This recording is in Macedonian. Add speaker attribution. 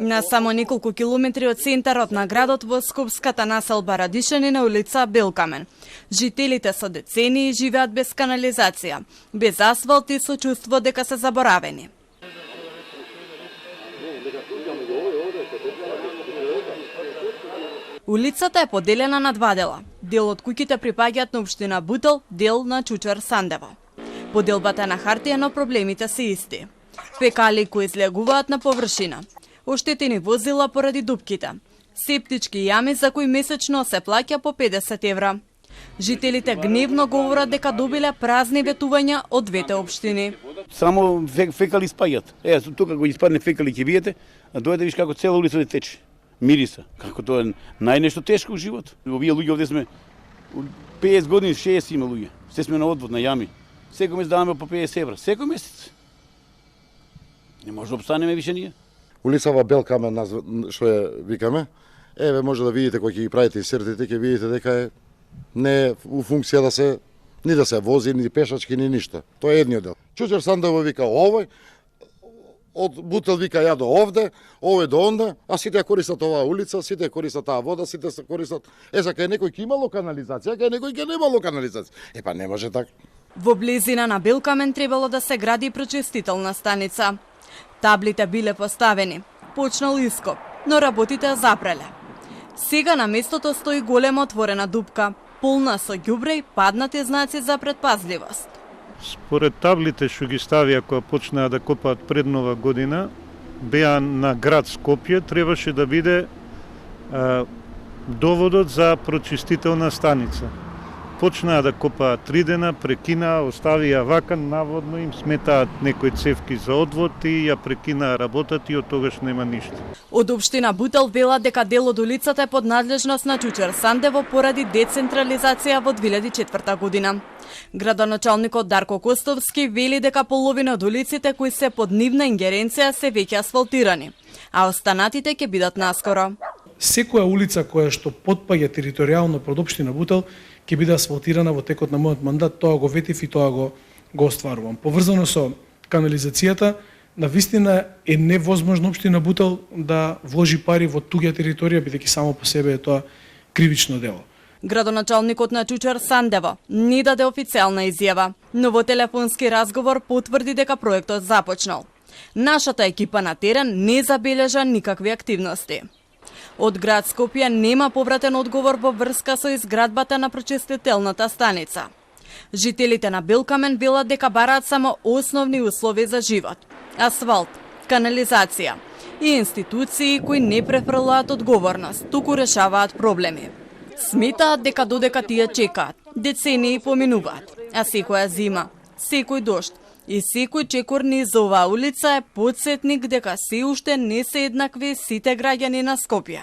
Speaker 1: На само неколку километри од центарот на градот во скопската населба Радишани на улица Белкамен. Жителите со децении живеат без канализација, без асфалт и со чувство дека се заборавени. Улицата е поделена на два дела. Дел од куќите припаѓаат на општина Бутел, дел на Чучер Сандево. Поделбата е на хартија, но проблемите се исти. Фекали кои излегуваат на површина, оштетени возила поради дупките, септички јами за кои месечно се плаќа по 50 евра. Жителите гневно говорат дека добиле празни ветувања од двете општини.
Speaker 2: Само фекали спаѓат. Тука го испадне фекали ќе видите, а дојде виш како цела улица тече. Мириса, како тоа е најнешто тешко во живот. Овие луѓе овде сме 50 години, 60 има луѓе. Се сме на одвод, на јами. Секој месец даваме по 50 евра. Секој месец. Не може да обстанеме више ние.
Speaker 3: Улицава Белкамен, што ја викаме, еве може да видите кој ќе ги правите и сертите, ќе видите дека е не у функција да се ни да се вози, ни пешачки, ни ништо. Тоа е едниот дел. Чучер Сандево вика овој, од Бутел вика ја до овде, овој до онде, а сите ја користат оваа улица, сите ја користат таа вода, сите се користат. За кај некој ќе имало канализација, кај некој ќе немало канализација. Па не може така.
Speaker 1: Во близина на Белкамен требало да се гради прочистителна станица. Таблите биле поставени, почнал ископ, но работите запреле. Сега на местото стои голема отворена дупка, полна со ѓубре и паднати знаци за предпазливост.
Speaker 4: Според таблите што ги ставија кога почнаа да копаат пред нова година, беа на град Скопје, требаше да биде доводот за прочистителна станица. Почнаа да копаат 3 дена, прекинаа, оставија вака, наводно им сметаат некои цевки за одвод и ја прекинаа работат и од тогаш нема ништо.
Speaker 1: Од општина Бутел велат дека дел од улицата е под надлежност на Чучер Сандево поради децентрализација во 2004 година. Градоначалникот Дарко Костовски вели дека половина од улиците кои се под нивна ингеренција се веќе асфалтирани, а останатите ќе бидат наскоро.
Speaker 5: Секоја улица која што потпаѓа територијално под општина Бутел ќе биде асфалтирана во текот на мојот мандат, тоа го ветив и тоа го остварувам. Поврзано со канализацијата, навистина е невозможно општина Бутел да вложи пари во туѓа територија, бидејќи само по себе е тоа кривично дело.
Speaker 1: Градоначалникот на Чучер Сандево не даде официјална изјава, но во телефонски разговор потврди дека проектот започнал. Нашата екипа на терен не забележа никакви активности. Од град Скопје нема повратен одговор во врска со изградбата на прочистителната станица. Жителите на Белкамен велат дека бараат само основни услови за живот: асфалт, канализација и институции кои не префрлаат одговорност, туку решаваат проблеми. Сметаат дека додека тие чекаат, децении поминуваат, а секоја зима, секој дожд и секој чекор низ оваа улица е потсетник дека се уште не се еднакви сите граѓани на Скопје.